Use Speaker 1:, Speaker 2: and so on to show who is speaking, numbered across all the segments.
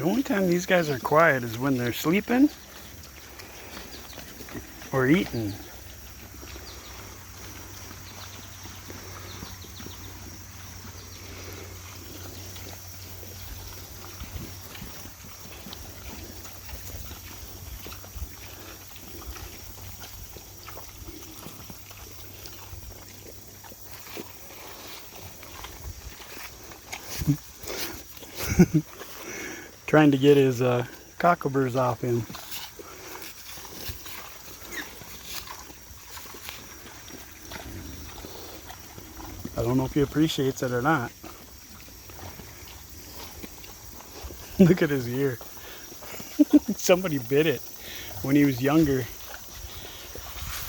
Speaker 1: only time these guys are quiet is when they're sleeping or eating. Trying to get his cockaburs off him. I don't know if he appreciates it or not. Look at his ear. Somebody bit it when he was younger.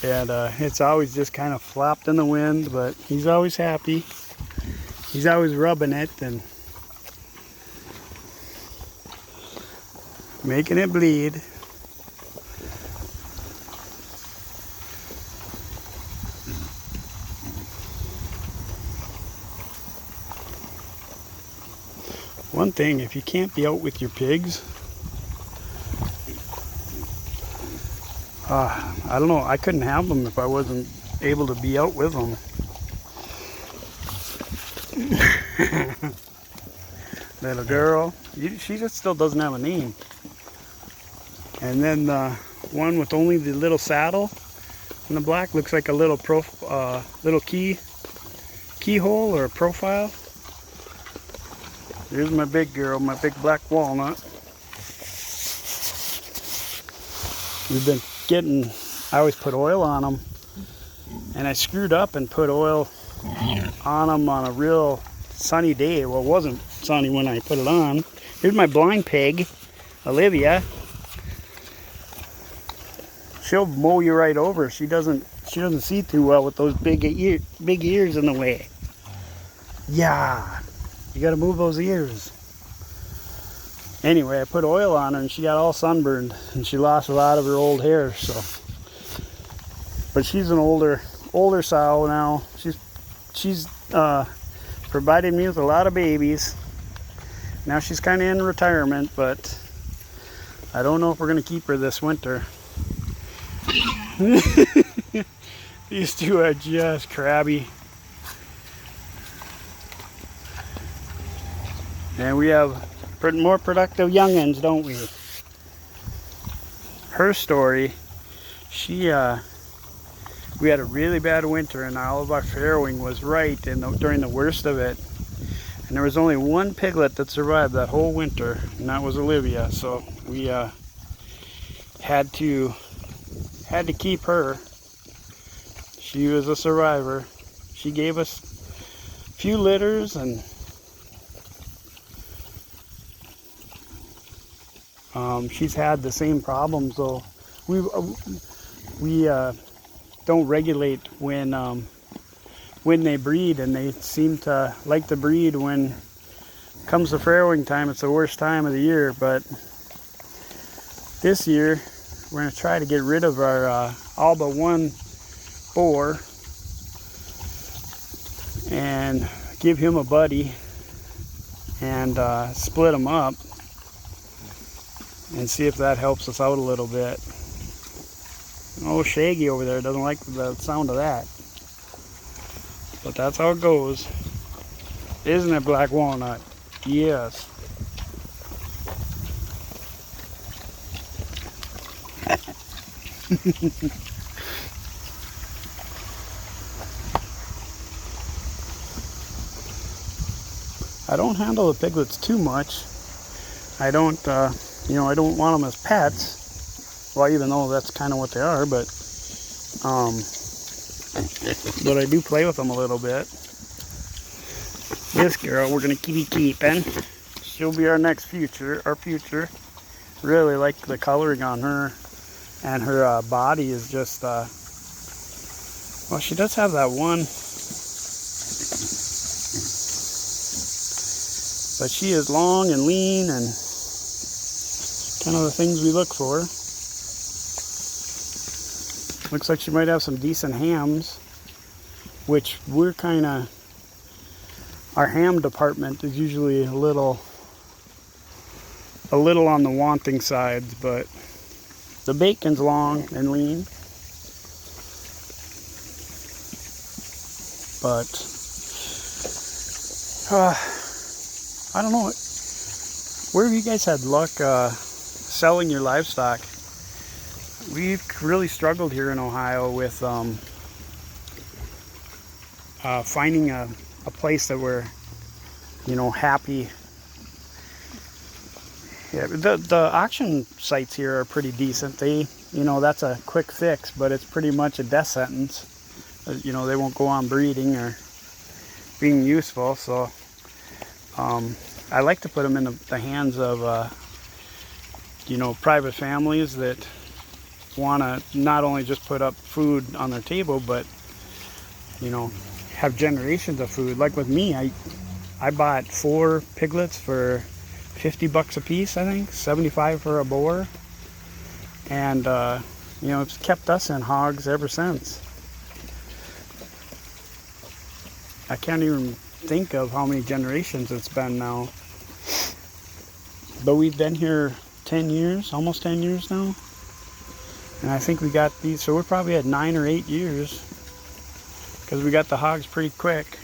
Speaker 1: And it's always just kind of flopped in the wind, but he's always happy. He's always rubbing it and making it bleed. One thing, if you can't be out with your pigs, I don't know, I couldn't have them if I wasn't able to be out with them. Little girl, she just still doesn't have a name. And then the one with only the little saddle and the black looks like a little little keyhole or a profile. Here's my big girl, my big black walnut. We've been getting, I always put oil on them, and I screwed up and put oil on them on a real sunny day. Well, it wasn't sunny when I put it on. Here's my blind pig, Olivia. She'll mow you right over. She doesn't see too well with those big ears in the way. Yeah, you gotta move those ears. Anyway, I put oil on her and she got all sunburned and she lost a lot of her old hair. So, but she's an older sow now. She's provided me with a lot of babies. Now she's kind of in retirement, but I don't know if we're gonna keep her this winter. These two are just crabby. And we have more productive youngins, don't we? Her story, we had a really bad winter and all of our farrowing was right during the worst of it. And there was only one piglet that survived that whole winter, and that was Olivia. So we had to keep her. She was a survivor. She gave us a few litters, and she's had the same problems. So we don't regulate when they breed, and they seem to like to breed when it comes to farrowing time. It's the worst time of the year, but this year we're going to try to get rid of our all but one boar and give him a buddy and split them up and see if that helps us out a little bit. Oh, Shaggy over there doesn't like the sound of that. But that's how it goes. Isn't it, Black Walnut? Yes. I don't handle the piglets too much. I don't, I don't want them as pets. Well, even though that's kind of what they are, but I do play with them a little bit. This girl, we're gonna keep keeping. She'll be our future. Really like the coloring on her, and her body is just, well, she does have that one, but she is long and lean and kind of the things we look for. Looks like she might have some decent hams, which we're kind of, our ham department is usually a little a little on the wanting sides, but the bacon's long and lean. But I don't know, where have you guys had luck selling your livestock? We've really struggled here in Ohio with finding a place that we're, happy. Yeah, the auction sites here are pretty decent. They, that's a quick fix, but it's pretty much a death sentence. They won't go on breeding or being useful. So I like to put them in the hands of, private families that want to not only just put up food on their table, but, have generations of food. Like with me, I bought 4 piglets for $50 a piece, I think, 75 for a boar. And, it's kept us in hogs ever since. I can't even think of how many generations it's been now. But we've been here 10 years, almost 10 years now. And I think we got these, so we're probably at 9 or 8 years. Because we got the hogs pretty quick.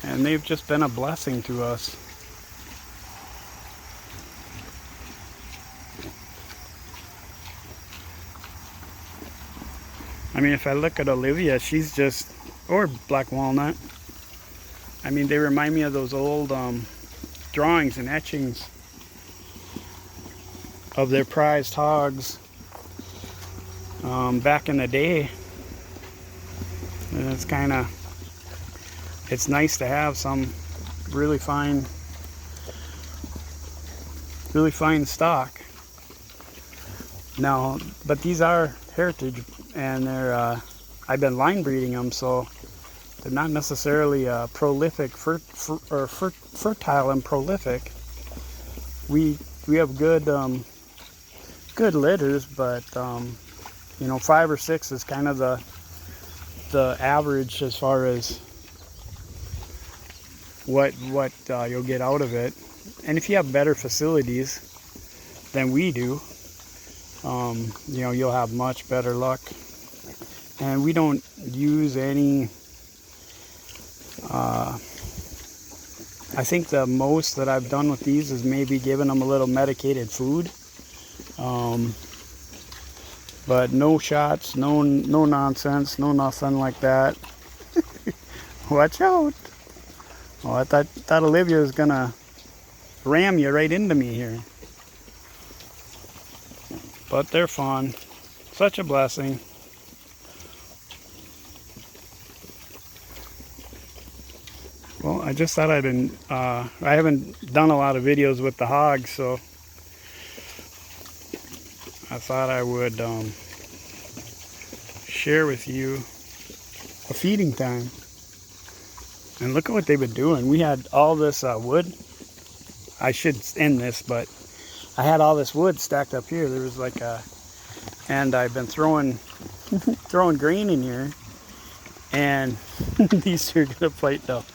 Speaker 1: And they've just been a blessing to us. I mean, if I look at Olivia, she's just, or Black Walnut. I mean, they remind me of those old drawings and etchings of their prized hogs back in the day. And it's nice to have some really fine stock. Now, but these are heritage, and they're I've been line breeding them, so they're not necessarily prolific, fertile and prolific. We have good litters, but 5 or 6 is kind of the average as far as what you'll get out of it. And if you have better facilities than we do, you'll have much better luck. And we don't use any, I think the most that I've done with these is maybe giving them a little medicated food. But no shots, no nonsense, no nothing like that. Watch out. Oh, I thought Olivia was gonna ram you right into me here. But they're fun. Such a blessing. Well, I just thought I haven't done a lot of videos with the hogs, so I thought I would share with you a feeding time. And look at what they've been doing. We had all this wood. I should end this, but I had all this wood stacked up here. There was like and I've been throwing grain in here, and these two are gonna fight though.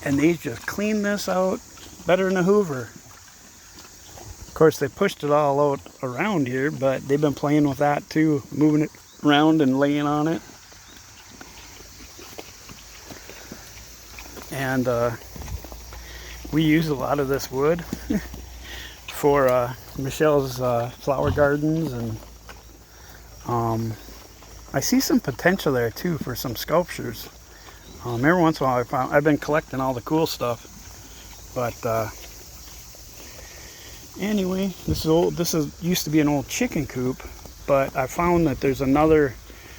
Speaker 1: And they just cleaned this out better than a Hoover. Of course, they pushed it all out around here, but they've been playing with that too, moving it around and laying on it. And we use a lot of this wood for Michelle's flower gardens, and I see some potential there too for some sculptures. Every once in a while I've been collecting all the cool stuff, but anyway, this used to be an old chicken coop, but I found that there's another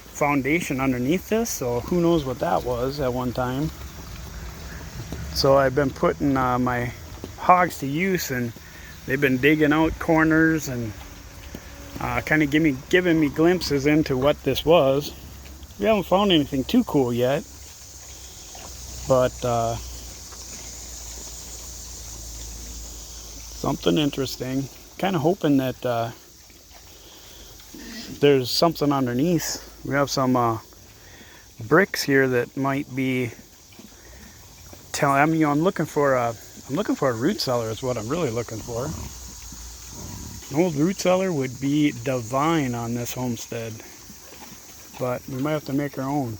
Speaker 1: foundation underneath this, so who knows what that was at one time. So I've been putting my hogs to use, and they've been digging out corners and kind of giving me glimpses into what this was. We haven't found anything too cool yet, but something interesting. Kind of hoping that there's something underneath. We have some bricks here that might be I'm looking for a root cellar is what I'm really looking for. An old root cellar would be divine on this homestead, but we might have to make our own.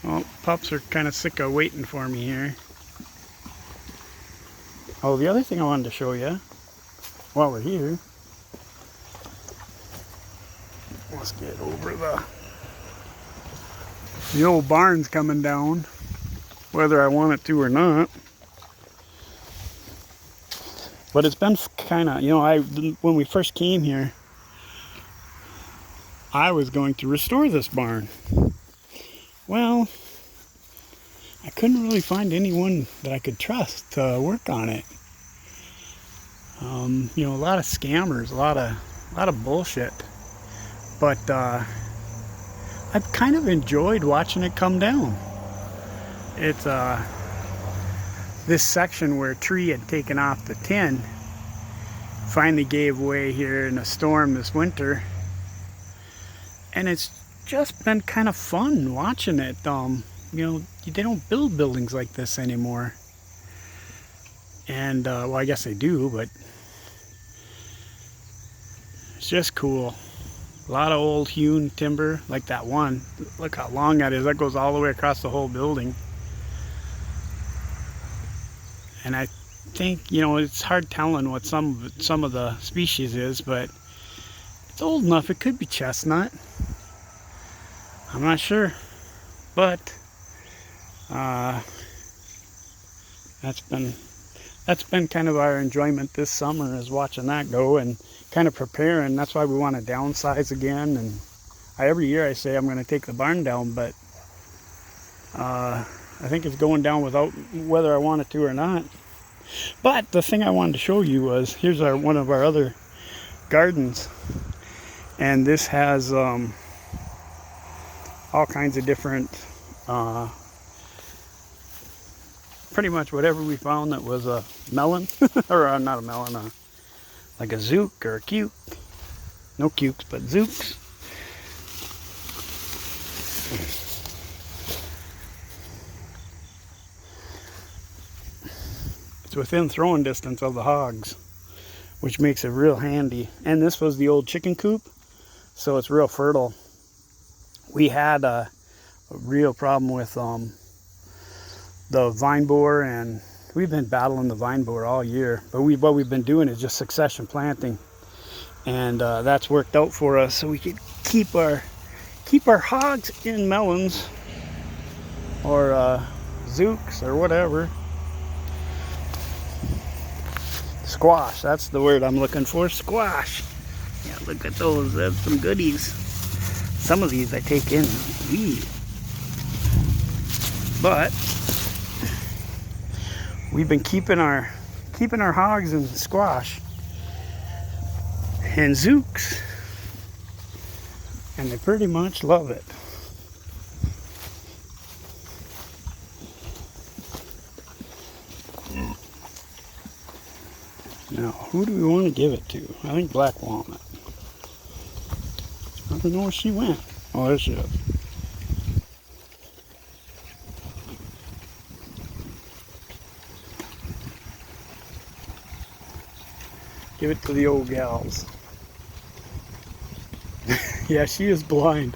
Speaker 1: Well, pups are kind of sick of waiting for me here. Oh, the other thing I wanted to show you while we're here. Let's get over the old barn's coming down, whether I want it to or not. But it's been kind of, when we first came here, I was going to restore this barn. Well, I couldn't really find anyone that I could trust to work on it. A lot of scammers, a lot of bullshit. But I've kind of enjoyed watching it come down. It's this section where a tree had taken off the tin finally gave way here in a storm this winter, and it's just been kind of fun watching it. They don't build buildings like this anymore, and well, I guess they do, but it's just cool. A lot of old hewn timber, like that one. Look how long that is. That goes all the way across the whole building. And I think, it's hard telling what some of the species is, but it's old enough. It could be chestnut. I'm not sure, but that's been kind of our enjoyment this summer, is watching that go and kind of preparing. That's why we want to downsize again. And every year I say I'm going to take the barn down, but I think it's going down without whether I want it to or not. But the thing I wanted to show you was, here's one of our other gardens, and this has all kinds of different pretty much whatever we found that was a melon or not a melon, like a zook or a cuke. No cukes, but zooks. It's within throwing distance of the hogs, which makes it real handy. And this was the old chicken coop, so it's real fertile. We had a real problem with the vine borer, and we've been battling the vine borer all year. But what we've been doing is just succession planting, and that's worked out for us. So we could keep our hogs in melons or zooks or whatever. Squash, that's the word I'm looking for. Squash. Yeah, look at those. That's some goodies. Some of these I take in and eat. But we've been keeping our hogs in squash and zooks, and they pretty much love it. Now, who do we want to give it to? I think black walnut. I don't know where she went. Oh, there she is. Give it to the old gals. Yeah, she is blind.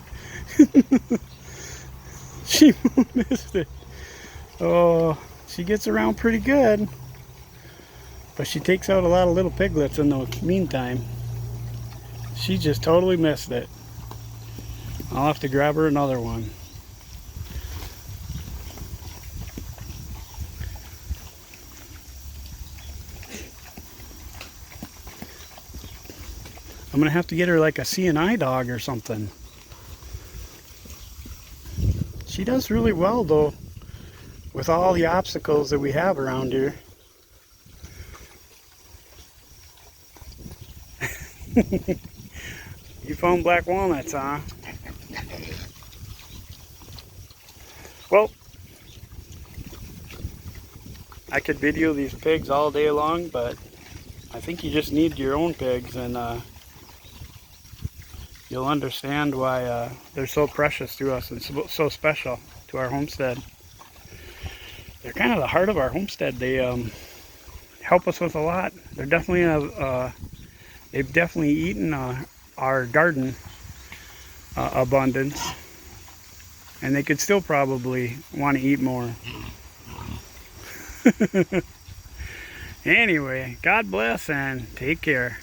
Speaker 1: She missed it. Oh, she gets around pretty good. But she takes out a lot of little piglets in the meantime. She just totally missed it. I'll have to grab her another one. I'm gonna have to get her like a CNI dog or something. She does really well though, with all the obstacles that we have around here. You found black walnuts, huh? Well, I could video these pigs all day long, but I think you just need your own pigs, and you'll understand why they're so precious to us and so special to to our homestead. They're kind of the heart of our homestead. They help us with a lot. They're definitely they've definitely eaten our garden abundance, and they could still probably want to eat more. Anyway, God bless and take care.